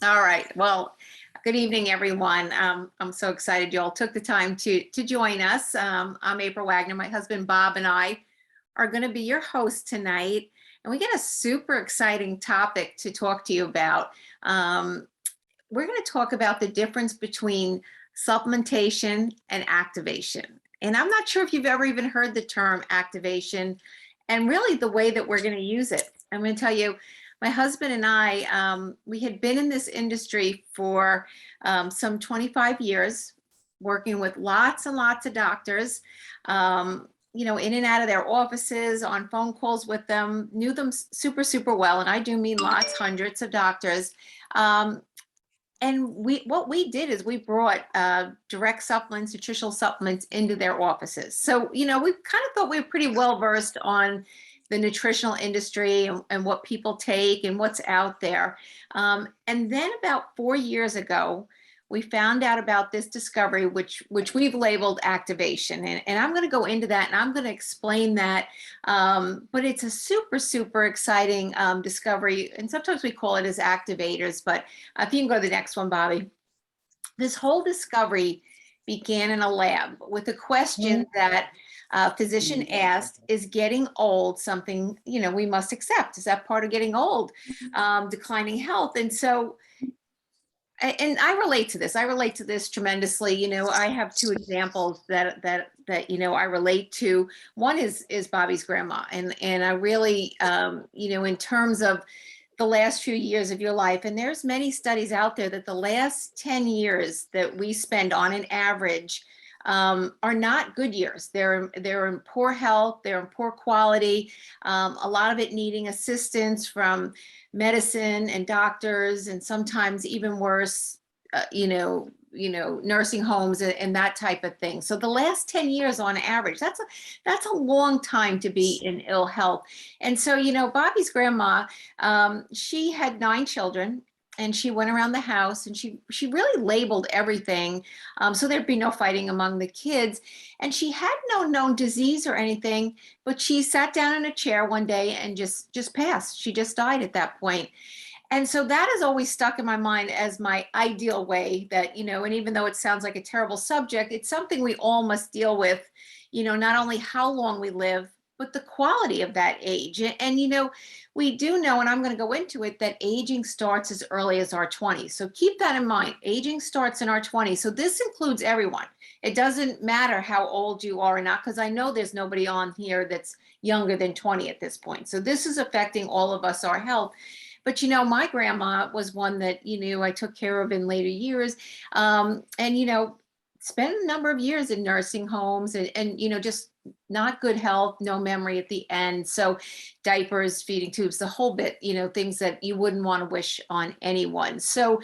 All right. Well, good evening, everyone. I'm so excited you all took the time to join us. I'm April Wagner. My husband Bob and I are going to be your hosts tonight, and we got a super exciting topic to talk to you about. We're going to talk about the difference between supplementation and activation. And I'm not sure if you've ever even heard the term activation and really the way that we're going to use it. I'm going to tell you, my husband and I, we had been in this industry for some 25 years, working with lots and lots of doctors, in and out of their offices, on phone calls with them, knew them super, super well. And I do mean lots, hundreds of doctors. And what we did is we brought direct supplements, nutritional supplements into their offices. So, we kind of thought we were pretty well versed on the nutritional industry and what people take and what's out there. And then about 4 years ago, we found out about this discovery, which we've labeled activation. And I'm going to go into that and I'm going to explain that. But it's a super, super exciting discovery. And sometimes we call it as activators. But if you can go to the next one, Bobby. This whole discovery began in a lab with a question that a physician asked, is getting old something, we must accept? Is that part of getting old? Declining health? And so, and I relate to this. I relate to this tremendously. I have two examples that I relate to. One is Bobby's grandma, and I really, in terms of the last few years of your life, and there's many studies out there that the last 10 years that we spend on an average are not good years. They're in poor health. They're in poor quality. A lot of it needing assistance from medicine and doctors, and sometimes even worse, nursing homes and that type of thing. So the last 10 years on average, that's a long time to be in ill health. And so, Bobby's grandma, she had 9 children. And she went around the house and she really labeled everything, so there'd be no fighting among the kids. And she had no known disease or anything, but she sat down in a chair one day and just passed. She just died at that point. And so that has always stuck in my mind as my ideal way that, and even though it sounds like a terrible subject, it's something we all must deal with, not only how long we live, but the quality of that age. And we do know, and I'm going to go into it, that aging starts as early as our 20s. So keep that in mind. Aging starts in our 20s. So this includes everyone. It doesn't matter how old you are or not, because I know there's nobody on here that's younger than 20 at this point. So this is affecting all of us, our health. But, my grandma was one that, I took care of in later years. And, spent a number of years in nursing homes and just not good health, no memory at the end. So diapers, feeding tubes, the whole bit, things that you wouldn't want to wish on anyone. So,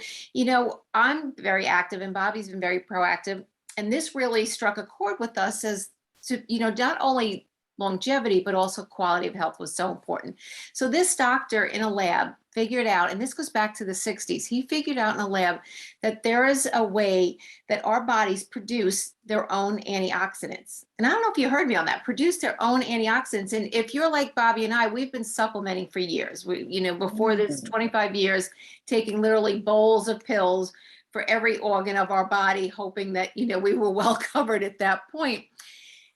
I'm very active and Bobby's been very proactive. And this really struck a chord with us as to, not only longevity, but also quality of health was so important. So this doctor in a lab figured out, and this goes back to the 60s, he figured out in a lab that there is a way that our bodies produce their own antioxidants. And I don't know if you heard me on that, produce their own antioxidants. And if you're like Bobby and I, we've been supplementing for years. Before this 25 years, taking literally bowls of pills for every organ of our body, hoping that, we were well covered at that point.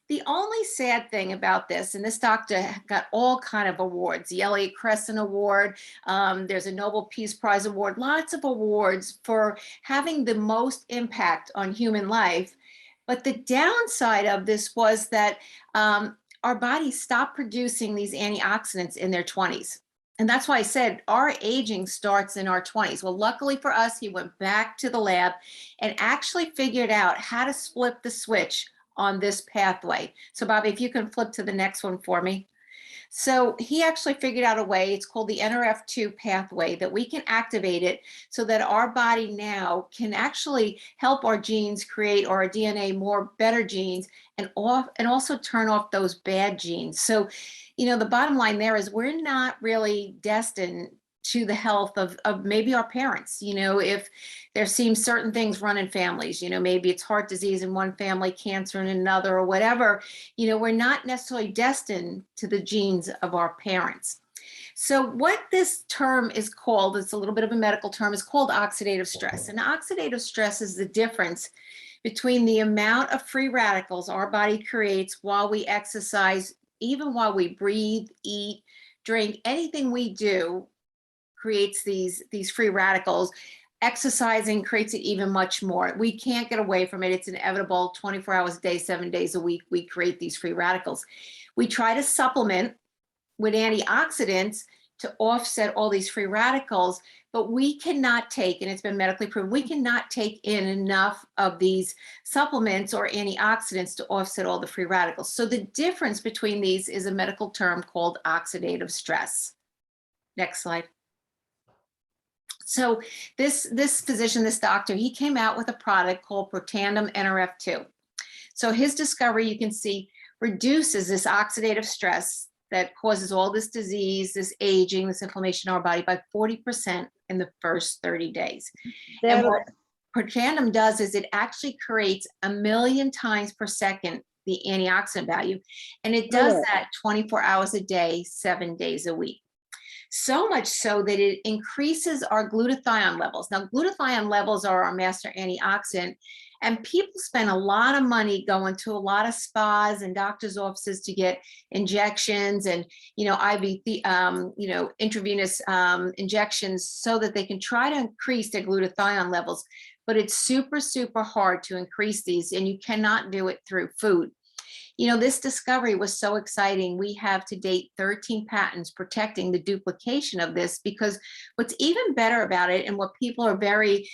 The only sad thing about this, and this doctor got all kind of awards, the Elliott Crescent Award, there's a Nobel Peace Prize Award, lots of awards for having the most impact on human life. But the downside of this was that our bodies stopped producing these antioxidants in their 20s. And that's why I said our aging starts in our 20s. Well, luckily for us, he went back to the lab and actually figured out how to flip the switch on this pathway. So Bobby, if you can flip to the next one for me. So he actually figured out a way, it's called the NRF2 pathway, that we can activate it so that our body now can actually help our genes create, or our DNA, more better genes, and also turn off those bad genes. So, the bottom line there is we're not really destined to the health of maybe our parents. If there seems certain things run in families, maybe it's heart disease in one family, cancer in another, or whatever, we're not necessarily destined to the genes of our parents. So what this term is called, it's a little bit of a medical term, is called oxidative stress. And oxidative stress is the difference between the amount of free radicals our body creates while we exercise, even while we breathe, eat, drink, anything we do creates these free radicals. Exercising creates it even much more. We can't get away from it. It's inevitable. 24 hours a day, 7 days a week, we create these free radicals. We try to supplement with antioxidants to offset all these free radicals, but we cannot take, and it's been medically proven, we cannot take in enough of these supplements or antioxidants to offset all the free radicals. So the difference between these is a medical term called oxidative stress. Next slide. So this physician, this doctor, he came out with a product called Protandim NRF2. So his discovery, you can see, reduces this oxidative stress that causes all this disease, this aging, this inflammation in our body by 40% in the first 30 days. And what Protandim does is it actually creates 1,000,000 times per second the antioxidant value, and it does that 24 hours a day, 7 days a week. So much so that it increases our glutathione levels. Now, glutathione levels are our master antioxidant, and people spend a lot of money going to a lot of spas and doctors' offices to get injections and, IV, intravenous injections so that they can try to increase their glutathione levels. But it's super, super hard to increase these, and you cannot do it through food. This discovery was so exciting. We have to date 13 patents protecting the duplication of this, because what's even better about it, and what people are very,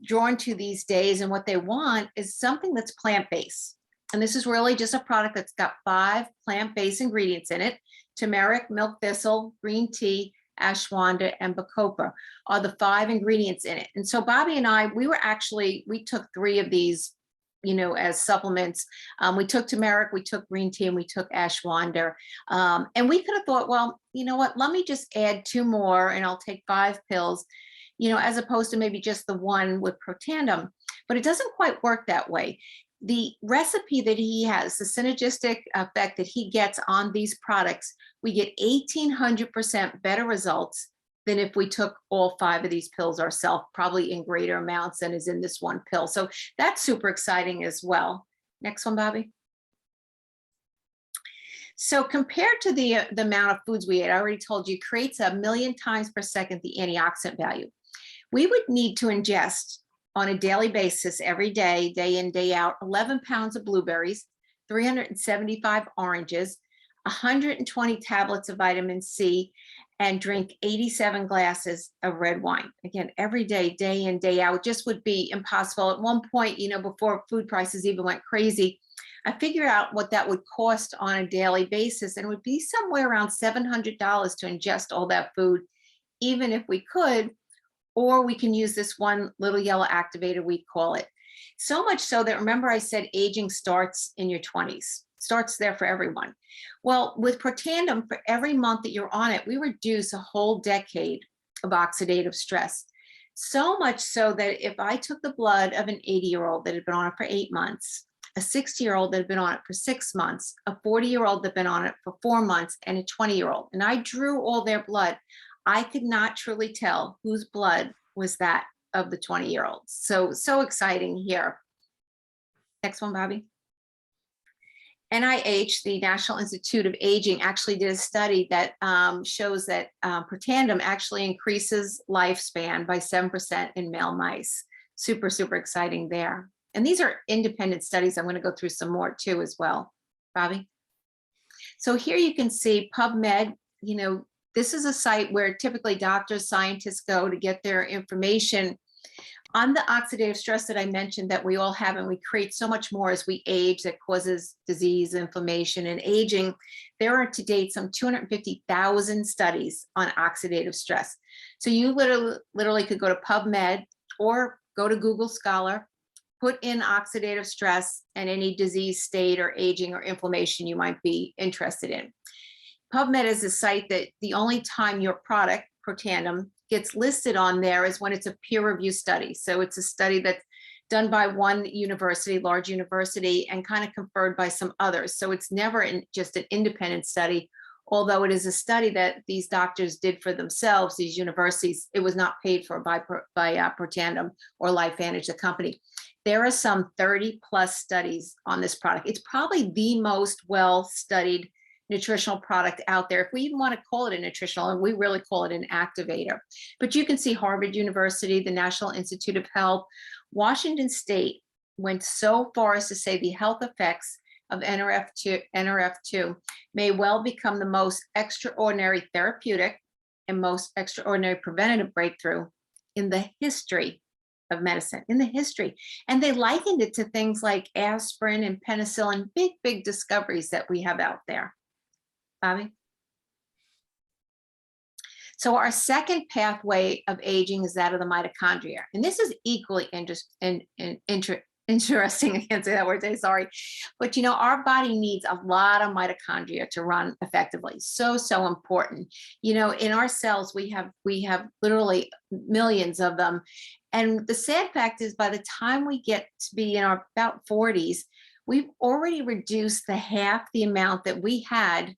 drawn to these days and what they want, is something that's plant-based. And this is really just a product that's got 5 plant-based ingredients in it. Turmeric, milk thistle, green tea, ashwagandha, and bacopa are the 5 ingredients in it. And so Bobby and I, we took 3 of these as supplements. We took turmeric, we took green tea, and we took ashwagandha. And we could have thought, well, you know what, let me just add 2 more and I'll take 5 pills, as opposed to maybe just the one with Protandim. But it doesn't quite work that way. The recipe that he has, the synergistic effect that he gets on these products, we get 1,800% better results than if we took all 5 of these pills ourselves, probably in greater amounts than is in this one pill. So that's super exciting as well. Next one, Bobby. So compared to the amount of foods we ate, I already told you, creates 1,000,000 times per second the antioxidant value. We would need to ingest on a daily basis, every day, day in, day out, 11 pounds of blueberries, 375 oranges, 120 tablets of vitamin C, and drink 87 glasses of red wine. Again, every day, day in, day out. It just would be impossible. At one point, before food prices even went crazy, I figured out what that would cost on a daily basis, and it would be somewhere around $700 to ingest all that food, even if we could, or we can use this one little yellow activator, we call it. So much so that, remember I said aging starts in your 20s. Starts there for everyone. Well, with Protandim, for every month that you're on it, we reduce a whole decade of oxidative stress. So much so that if I took the blood of an 80-year-old that had been on it for 8 months, a 60-year-old that had been on it for 6 months, a 40-year-old that had been on it for 4 months, and a 20-year-old, and I drew all their blood, I could not truly tell whose blood was that of the 20-year-olds. So exciting here. Next one, Bobby. NIH, the National Institute of Aging, actually did a study that shows that Protandim actually increases lifespan by 7% in male mice. Super, super exciting there. And these are independent studies. I'm going to go through some more too as well. Bobby? So here you can see PubMed. This is a site where typically doctors, scientists go to get their information on the oxidative stress that I mentioned that we all have, and we create so much more as we age that causes disease, inflammation, and aging. There are to date some 250,000 studies on oxidative stress. So you literally could go to PubMed or go to Google Scholar, put in oxidative stress and any disease state or aging or inflammation you might be interested in. PubMed is a site that the only time your product, Protandim, gets listed on there is when it's a peer review study. So it's a study that's done by one university, large university, and kind of conferred by some others. So it's never just an independent study although it is a study that these doctors did for themselves, these universities, it was not paid for by Protandim or LifeVantage, the company. There are some 30 plus studies on this product. It's probably the most well-studied nutritional product out there. If we even want to call it a nutritional, and we really call it an activator. But you can see Harvard University, the National Institute of Health, Washington State went so far as to say the health effects of NRF2 may well become the most extraordinary therapeutic and most extraordinary preventative breakthrough in the history of medicine, in the history. And they likened it to things like aspirin and penicillin, big, big discoveries that we have out there. Bobby? So our second pathway of aging is that of the mitochondria. And this is equally interesting. I can't say that word today, sorry. But you know, our body needs a lot of mitochondria to run effectively. So important. You know, in our cells, we have literally millions of them. And the sad fact is, by the time we get to be in our about 40s, we've already reduced half the amount that we had,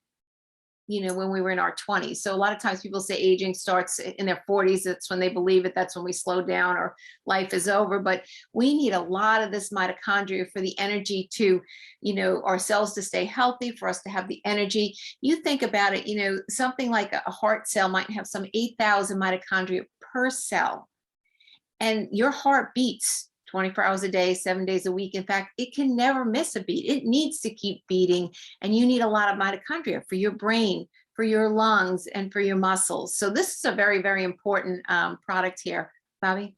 you know, when we were in our 20s. So a lot of times people say aging starts in their 40s. That's when they believe it. That's when we slow down or life is over. But we need a lot of this mitochondria for the energy to, you know, our cells to stay healthy, for us to have the energy. You think about it, you know, something like a heart cell might have some 8,000 mitochondria per cell. And your heart beats 24 hours a day, 7 days a week. In fact, it can never miss a beat. It needs to keep beating. And you need a lot of mitochondria for your brain, for your lungs, and for your muscles. So this is a very, very important product here. Bobby?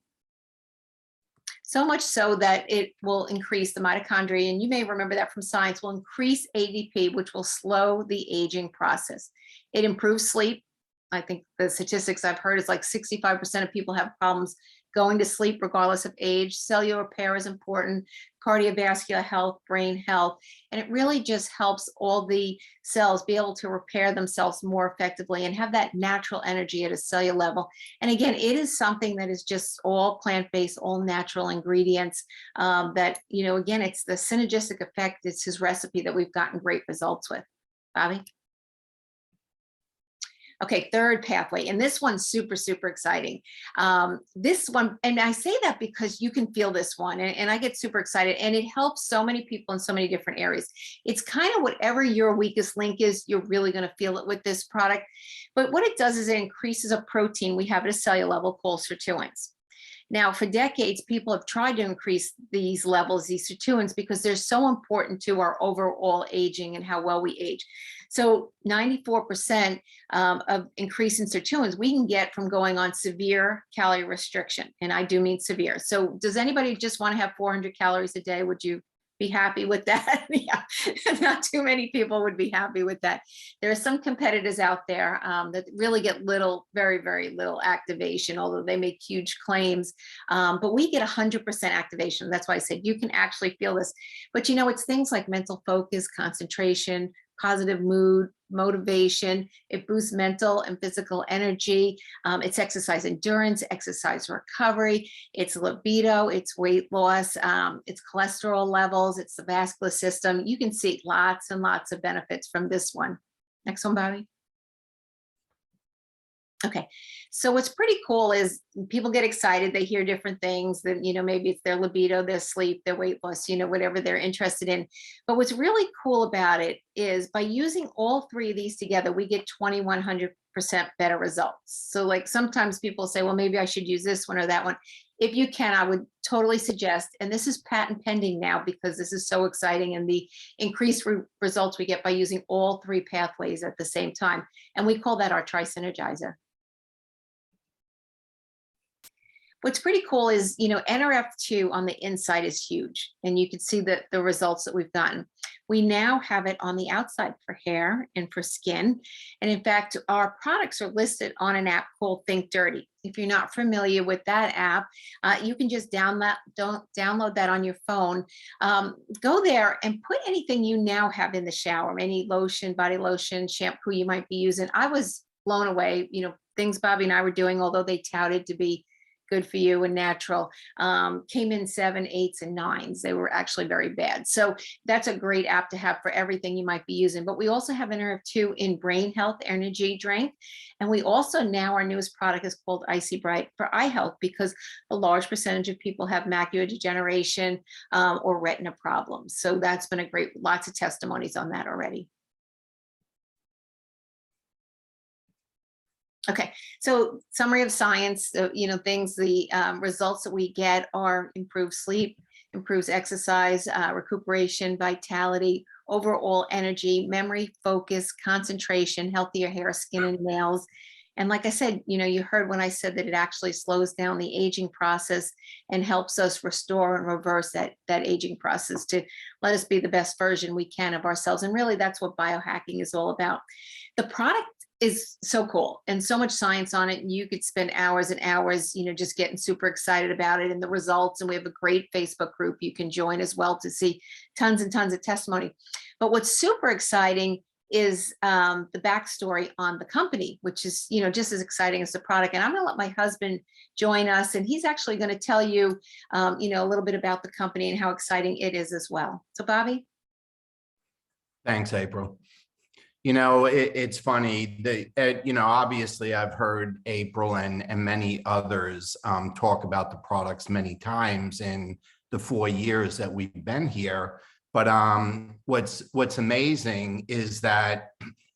So much so that it will increase the mitochondria. And you may remember that from science, will increase ADP, which will slow the aging process. It improves sleep. I think the statistics I've heard is like 65% of people have problems going to sleep regardless of age. Cellular repair is important, cardiovascular health, brain health, and it really just helps all the cells be able to repair themselves more effectively and have that natural energy at a cellular level. And again, it is something that is just all plant-based, all natural ingredients that, you know, again, it's the synergistic effect. It's his recipe that we've gotten great results with. Bobby? Okay, third pathway, and this one's super, super exciting. This one, and I say that because you can feel this one, and I get super excited, and it helps so many people in so many different areas. It's kind of whatever your weakest link is, you're really going to feel it with this product. But what it does is it increases a protein we have at a cellular level called sirtuins. Now, for decades, people have tried to increase these levels, these sirtuins, because they're so important to our overall aging and how well we age. So 94% of increase in sirtuins we can get from going on severe calorie restriction. And I do mean severe. So does anybody just want to have 400 calories a day? Would you be happy with that? Yeah, not too many people would be happy with that. There are some competitors out there that really get little, very, very little activation, although they make huge claims. But we get 100% activation. That's why I said you can actually feel this. But you know, it's things like mental focus, concentration, positive mood, motivation. It boosts mental and physical energy. It's exercise endurance, exercise recovery. It's libido, it's weight loss, it's cholesterol levels, it's the vascular system. You can see lots and lots of benefits from this one. Next one, Bobby. Okay, so what's pretty cool is people get excited, they hear different things that, you know, maybe it's their libido, their sleep, their weight loss, you know, whatever they're interested in. But what's really cool about it is by using all three of these together, we get 2,100% better results. So like sometimes people say, well, maybe I should use this one or that one. If you can, I would totally suggest, and this is patent pending now because this is so exciting and the increased results we get by using all three pathways at the same time. And we call that our tri-synergizer. What's pretty cool is, you know, NRF2 on the inside is huge, and you can see the results that we've gotten. We now have it on the outside for hair and for skin. And in fact, our products are listed on an app called Think Dirty. If you're not familiar with that app, you can just download that on your phone. Go there and put anything you now have in the shower, any lotion, body lotion, shampoo you might be using. I was blown away, you know, things Bobby and I were doing, although they touted to be good for you and natural, came in 7, 8s, and 9s. They were actually very bad. So that's a great app to have for everything you might be using. But we also have NRF2 in brain health energy drink. And we also now, our newest product is called Icy Bright for eye health, because a large percentage of people have macular degeneration or retina problems. So that's been a great, lots of testimonies on that already. Okay, so summary of science, things, the results that we get are improved sleep, improves exercise, recuperation, vitality, overall energy, memory, focus, concentration, healthier hair, skin, and nails. And like I said, you heard when I said that it actually slows down the aging process and helps us restore and reverse that aging process to let us be the best version we can of ourselves. And really, that's what biohacking is all about. The product is so cool and so much science on it, and you could spend hours and hours just getting super excited about it and the results. And we have a great Facebook group you can join as well to see tons and tons of testimony. But what's super exciting is the backstory on the company, which is just as exciting as the product. And I'm going to let my husband join us, and he's actually going to tell you a little bit about the company and how exciting it is as well. So Bobby. Thanks, April. It's funny that, obviously I've heard April and many others talk about the products many times in the 4 years that we've been here. But what's amazing is that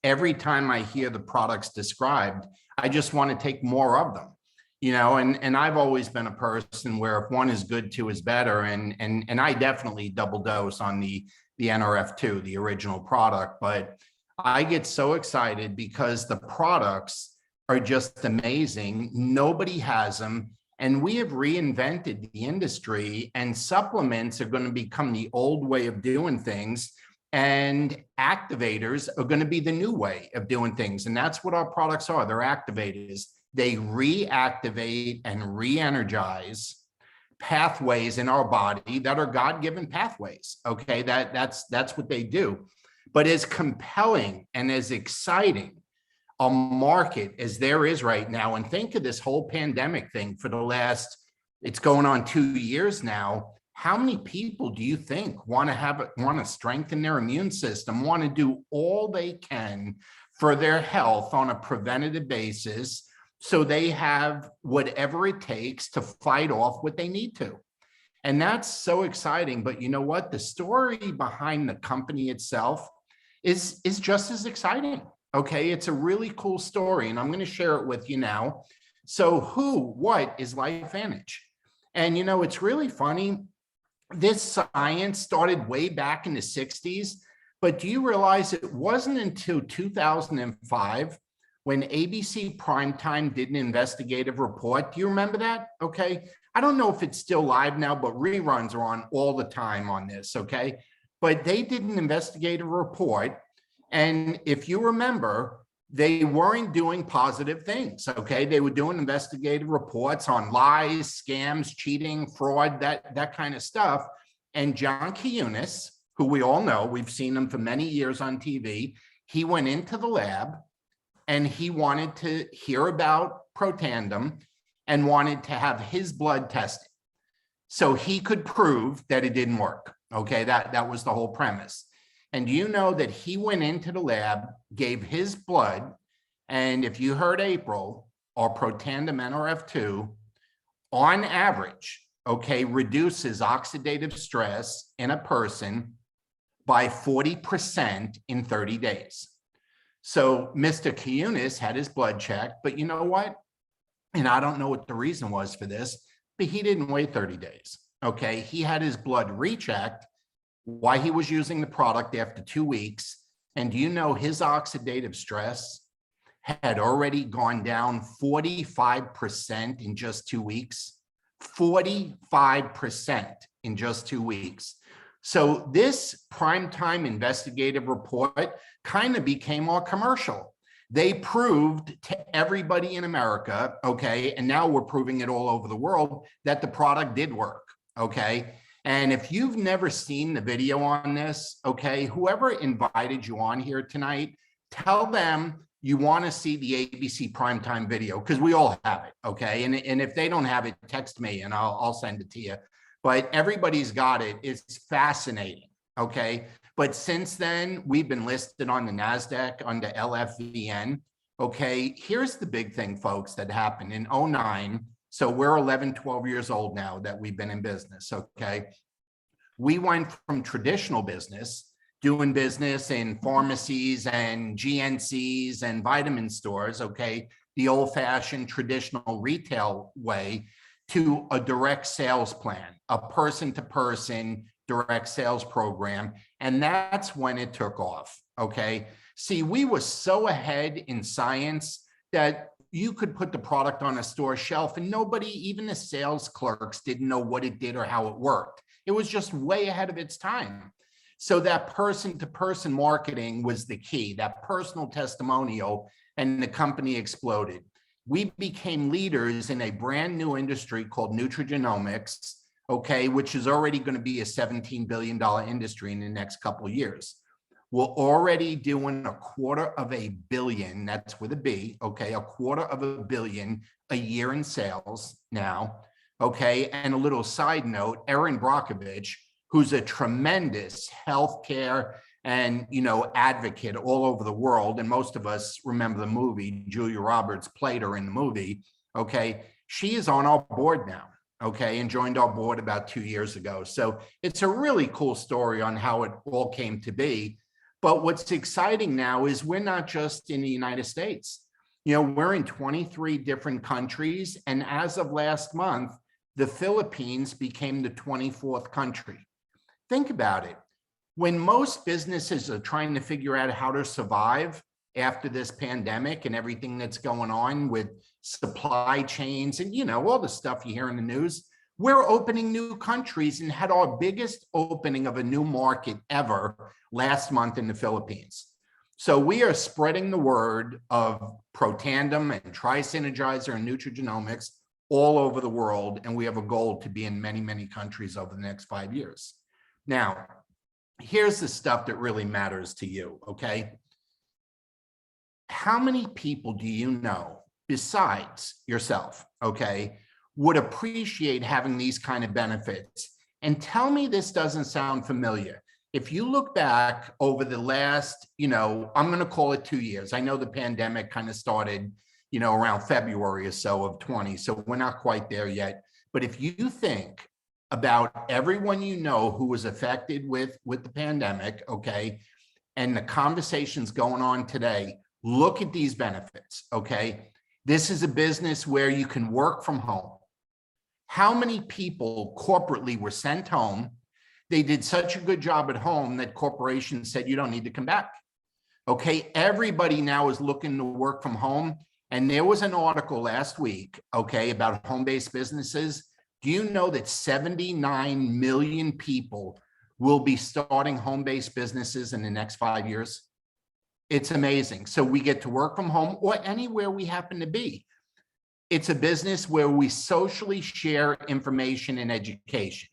every time I hear the products described, I just want to take more of them, and I've always been a person where if one is good, two is better. And I definitely double dose on the NRF2, the original product. But I get so excited because the products are just amazing. Nobody has them. And we have reinvented the industry, and supplements are going to become the old way of doing things. And activators are going to be the new way of doing things. And that's what our products are. They're activators. They reactivate and re-energize pathways in our body that are God-given pathways. Okay, that's what they do. But as compelling and as exciting a market as there is right now, and think of this whole pandemic thing for the last, it's going on 2 years now. How many people do you think want to strengthen their immune system, want to do all they can for their health on a preventative basis, so they have whatever it takes to fight off what they need to? And that's so exciting. But you know what? The story behind the company itself is just as exciting. Okay, it's a really cool story, and I'm going to share it with you now. So what is LifeVantage? And it's really funny. This science started way back in the 60s, but do you realize it wasn't until 2005 when ABC Primetime did an investigative report? Do you remember that? Okay, I don't know if it's still live now, but reruns are on all the time on this. Okay, but they did an investigative report. And if you remember, they weren't doing positive things. Okay, they were doing investigative reports on lies, scams, cheating, fraud, that kind of stuff. And John Quiñones, who we all know, we've seen him for many years on TV, he went into the lab and he wanted to hear about Protandim and wanted to have his blood tested so he could prove that it didn't work. Okay, that was the whole premise. And do you know that he went into the lab, gave his blood, and if you heard April, or Protandim NRF2, on average, okay, reduces oxidative stress in a person by 40% in 30 days. So Mr. Quiñones had his blood checked, but you know what? And I don't know what the reason was for this, but he didn't wait 30 days. Okay, he had his blood rechecked while he was using the product after 2 weeks. And do you know his oxidative stress had already gone down 45% in just 2 weeks? 45% in just 2 weeks. So this primetime investigative report kind of became our commercial. They proved to everybody in America, okay, and now we're proving it all over the world, that the product did work, okay? And if you've never seen the video on this, okay, whoever invited you on here tonight, tell them you want to see the ABC primetime video, because we all have it, okay? And if they don't have it, text me and I'll send it to you. But everybody's got it. It's fascinating, okay? But since then, we've been listed on the NASDAQ under LFVN, okay? Here's the big thing, folks, that happened in 2009. So we're 11, 12 years old now that we've been in business, okay? We went from traditional business, doing business in pharmacies and GNCs and vitamin stores, okay, the old-fashioned traditional retail way, to a direct sales plan, a person-to-person direct sales program. And that's when it took off, okay? See, we were so ahead in science that you could put the product on a store shelf and nobody, even the sales clerks, didn't know what it did or how it worked. It was just way ahead of its time. So that person-to-person marketing was the key, that personal testimonial, and the company exploded. We became leaders in a brand new industry called nutrigenomics, okay, which is already going to be a $17 billion industry in the next couple of years. We're already doing $250 million, that's with a B, okay, $250 million a year in sales now, okay? And a little side note, Erin Brockovich, who's a tremendous healthcare and, advocate all over the world. And most of us remember the movie, Julia Roberts played her in the movie, okay? She is on our board now, okay, and joined our board about 2 years ago. So it's a really cool story on how it all came to be. But what's exciting now is we're not just in the United States. We're in 23 different countries. And as of last month, the Philippines became the 24th country. Think about it. When most businesses are trying to figure out how to survive after this pandemic and everything that's going on with supply chains and, all the stuff you hear in the news, we're opening new countries and had our biggest opening of a new market ever last month in the Philippines. So we are spreading the word of Protandim and Tri-Synergizer and nutrigenomics all over the world. And we have a goal to be in many, many countries over the next 5 years. Now, here's the stuff that really matters to you, okay? How many people do you know besides yourself, okay, would appreciate having these kind of benefits? And tell me this doesn't sound familiar. If you look back over the last, I'm going to call it 2 years. I know the pandemic kind of started, around February or so of 20. So we're not quite there yet. But if you think about everyone who was affected with the pandemic, okay, and the conversations going on today, look at these benefits, okay? This is a business where you can work from home. How many people corporately were sent home? They did such a good job at home that corporations said, you don't need to come back. Okay, everybody now is looking to work from home. And there was an article last week, okay, about home-based businesses. Do you know that 79 million people will be starting home-based businesses in the next 5 years? It's amazing. So we get to work from home or anywhere we happen to be. It's a business where we socially share information and education.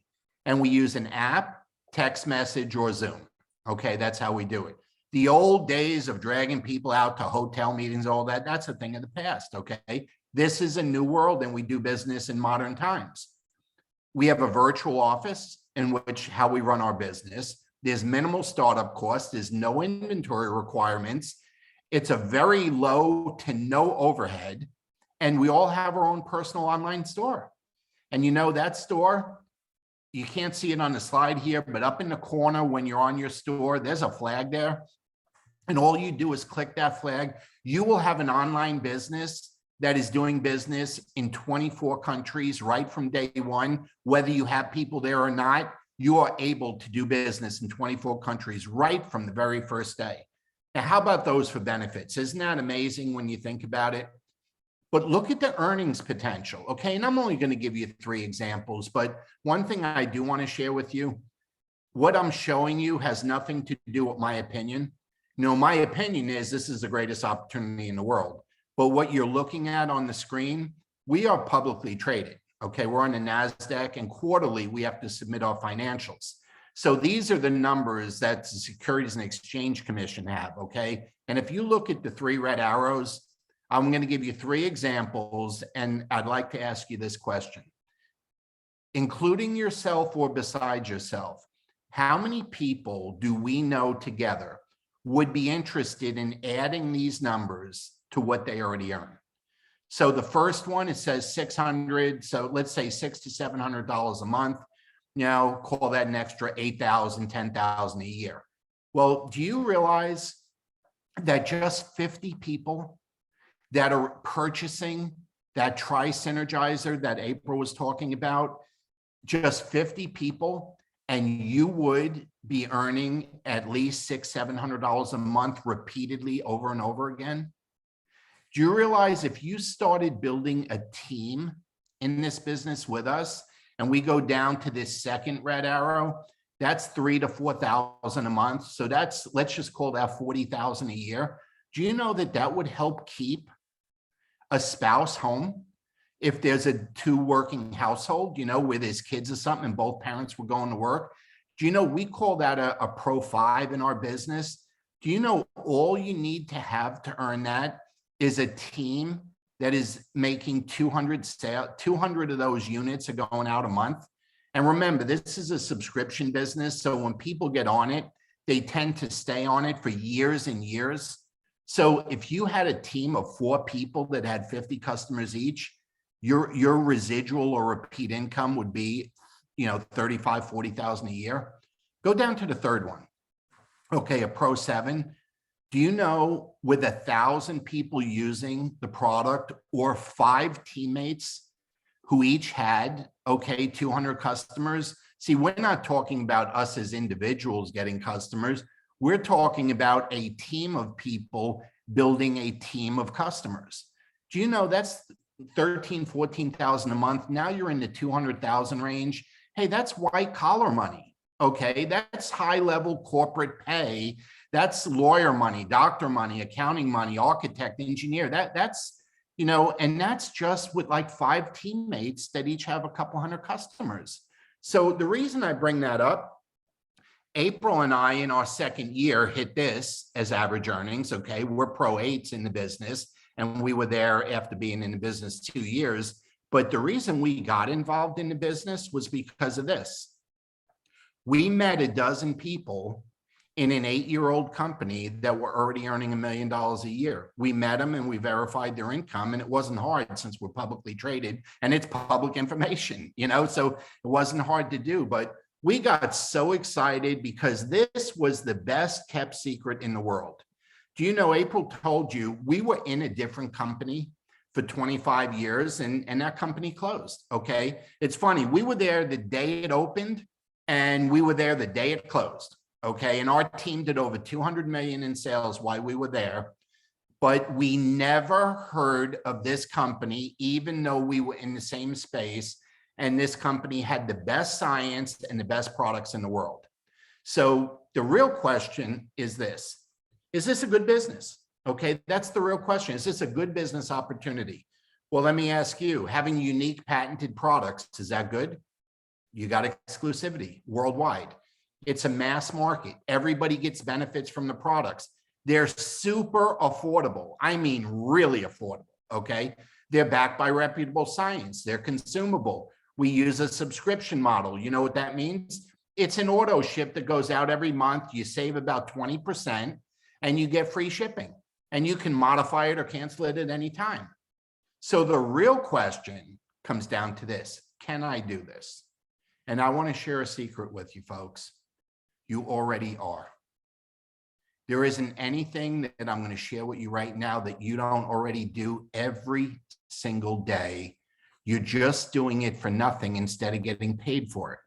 And we use an app, text message, or Zoom. Okay, that's how we do it. The old days of dragging people out to hotel meetings, all that, that's a thing of the past, okay? This is a new world and we do business in modern times. We have a virtual office in which how we run our business. There's minimal startup costs. There's no inventory requirements. It's a very low to no overhead. And we all have our own personal online store. And that store, you can't see it on the slide here, but up in the corner when you're on your store, there's a flag there. And all you do is click that flag. You will have an online business that is doing business in 24 countries right from day one. Whether you have people there or not, you are able to do business in 24 countries right from the very first day. Now, how about those for benefits? Isn't that amazing when you think about it? But look at the earnings potential, okay? And I'm only going to give you 3 examples, but one thing I do want to share with you, what I'm showing you has nothing to do with my opinion. My opinion is this is the greatest opportunity in the world. But what you're looking at on the screen, we are publicly traded, okay? We're on the NASDAQ, and quarterly we have to submit our financials. So these are the numbers that the Securities and Exchange Commission have, okay? And if you look at the 3 red arrows, I'm going to give you 3 examples, and I'd like to ask you this question. Including yourself or besides yourself, how many people do we know together would be interested in adding these numbers to what they already earn? So the first one, it says 600. So let's say $600 to $700 a month. Call that an extra 8,000, 10,000 a year. Well, do you realize that just 50 people that are purchasing that Tri-Synergizer that April was talking about, just 50 people, and you would be earning at least $600, $700 a month repeatedly over and over again? Do you realize if you started building a team in this business with us, and we go down to this second red arrow, that's 3,000 to 4,000 a month. So that's, let's just call that 40,000 a year. Do you know that that would help keep a spouse home? If there's a 2 working household, with his kids or something, and both parents were going to work, do you know, we call that a Pro 5 in our business. Do you know all you need to have to earn that is a team that is making 200 of those units are going out a month? And remember, this is a subscription business. So when people get on it, they tend to stay on it for years and years. So if you had a team of 4 people that had 50 customers each, your residual or repeat income would be, 35, 40,000 a year. Go down to the third one. Okay, a Pro 7. Do you know, with 1,000 people using the product or 5 teammates who each had, 200 customers? See, we're not talking about us as individuals getting customers. We're talking about a team of people building a team of customers. Do you know that's 13, 14,000 a month? Now you're in the 200,000 range. Hey, that's white collar money. Okay, that's high level corporate pay. That's lawyer money, doctor money, accounting money, architect, engineer. That's, and that's just with like 5 teammates that each have a couple hundred customers. So the reason I bring that up, April and I in our second year hit this as average earnings. Okay, we're Pro 8s in the business, and we were there after being in the business 2 years. But the reason we got involved in the business was because of this. We met a dozen people in an 8-year-old company that were already earning $1 million a year. We met them and we verified their income, and it wasn't hard since we're publicly traded and it's public information, so it wasn't hard to do. But we got so excited because this was the best kept secret in the world. Do you know, April told you we were in a different company for 25 years and that company closed. Okay, it's funny. We were there the day it opened and we were there the day it closed. Okay, and our team did over 200 million in sales while we were there, but we never heard of this company, even though we were in the same space, and this company had the best science and the best products in the world. So the real question is this a good business? Okay, that's the real question. Is this a good business opportunity? Well, let me ask you, having unique patented products, is that good? You got exclusivity worldwide. It's a mass market. Everybody gets benefits from the products. They're super affordable. I mean, really affordable, okay? They're backed by reputable science. They're consumable. We use a subscription model. You know what that means? It's an auto ship that goes out every month. You save about 20% and you get free shipping. And you can modify it or cancel it at any time. So the real question comes down to this: can I do this? And I want to share a secret with you folks. You already are. There isn't anything that I'm going to share with you right now that you don't already do every single day. You're just doing it for nothing instead of getting paid for it.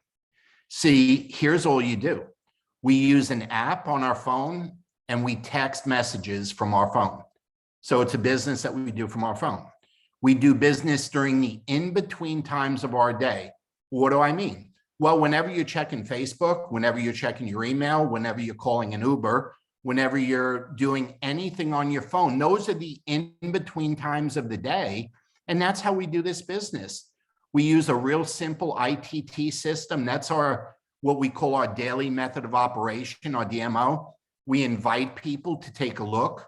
See, here's all you do. We use an app on our phone and we text messages from our phone. So it's a business that we do from our phone. We do business during the in-between times of our day. What do I mean? Well, whenever you're checking Facebook, whenever you're checking your email, whenever you're calling an Uber, whenever you're doing anything on your phone, those are the in-between times of the day. And that's how we do this business. We use a real simple ITT system. That's our what we call our daily method of operation, our DMO. We invite people to take a look.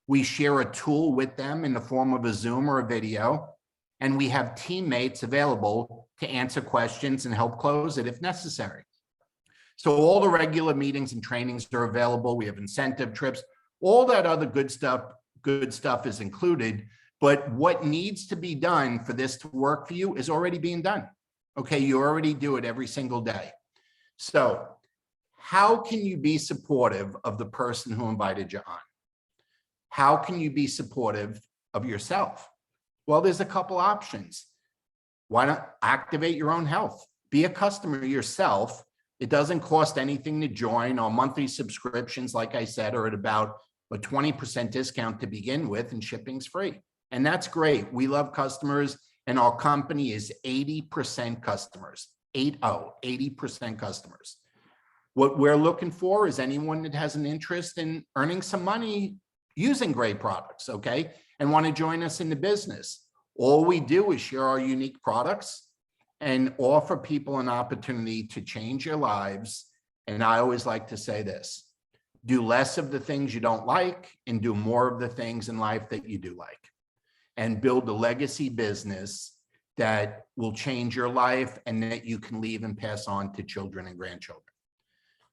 We share a tool with them in the form of a Zoom or a video, and we have teammates available to answer questions and help close it if necessary. So all the regular meetings and trainings are available. We have incentive trips, all that other good stuff is included. But what needs to be done for this to work for you is already being done. Okay, you already do it every single day. So how can you be supportive of the person who invited you on? How can you be supportive of yourself? Well, there's a couple options. Why not activate your own health? Be a customer yourself. It doesn't cost anything to join. Our monthly subscriptions, like I said, are at about a 20% discount to begin with, and shipping's free. And that's great. We love customers, and our company is 80% customers, 80% customers. What we're looking for is anyone that has an interest in earning some money using great products, okay, and want to join us in the business. All we do is share our unique products and offer people an opportunity to change your lives. And I always like to say this: do less of the things you don't like and do more of the things in life that you do like, and build a legacy business that will change your life and that you can leave and pass on to children and grandchildren.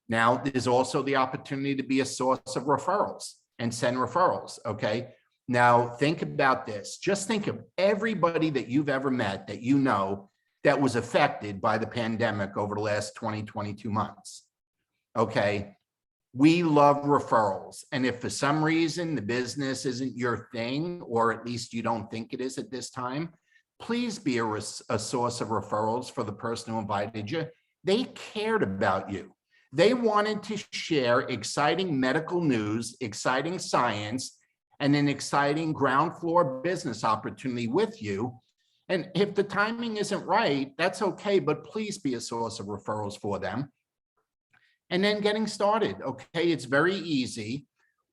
Now, there's also the opportunity to be a source of referrals and send referrals, okay? Now, think about this. Just think of everybody that you've ever met that you know that was affected by the pandemic over the last 22 months, okay? We love referrals. And if for some reason the business isn't your thing, or at least you don't think it is at this time, please be a source of referrals for the person who invited you. They cared about you. They wanted to share exciting medical news, exciting science, and an exciting ground floor business opportunity with you. And if the timing isn't right, that's okay, but please be a source of referrals for them. And then getting started, okay? It's very easy.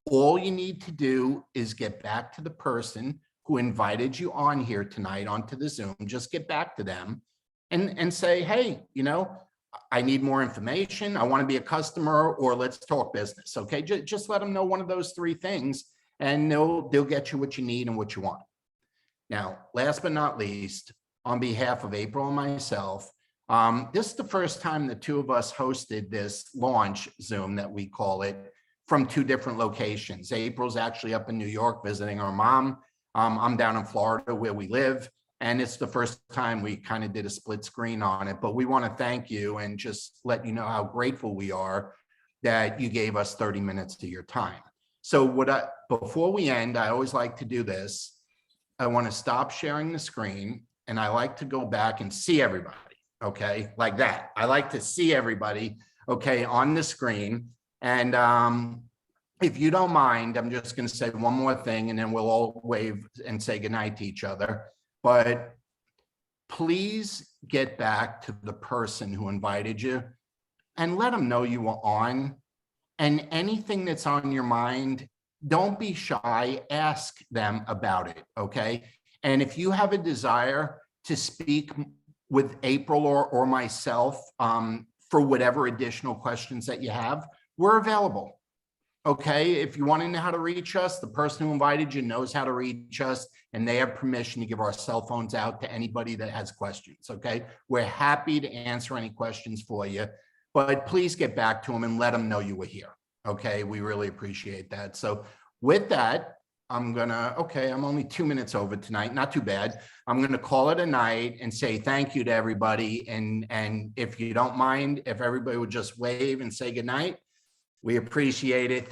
All you need to do is get back to the person who invited you on here tonight onto the Zoom. Just get back to them and say, hey, you know, I need more information. I want to be a customer, or let's talk business, okay? Just let them know one of those three things, and they'll get you what you need and what you want. Now, last but not least, on behalf of April and myself, this is the first time the two of us hosted this launch Zoom, that we call it, from two different locations. April's actually up in New York visiting our mom. I'm down in Florida where we live. And it's the first time we kind of did a split screen on it. But we want to thank you and just let you know how grateful we are that you gave us 30 minutes of your time. So before we end, I always like to do this. I want to stop sharing the screen, and I like to go back and see everybody. Okay, like that. I like to see everybody, okay, on the screen. And if you don't mind, I'm just going to say one more thing, and then we'll all wave and say goodnight to each other. But please get back to the person who invited you and let them know you were on. And anything that's on your mind, don't be shy. Ask them about it, okay? And if you have a desire to speak with April or myself for whatever additional questions that you have, we're available. Okay, if you want to know how to reach us, the person who invited you knows how to reach us, and they have permission to give our cell phones out to anybody that has questions, okay? We're happy to answer any questions for you, but please get back to them and let them know you were here, okay? We really appreciate that. So with that, I'm only 2 minutes over tonight, not too bad. I'm gonna call it a night and say thank you to everybody. And if you don't mind, if everybody would just wave and say goodnight, we appreciate it.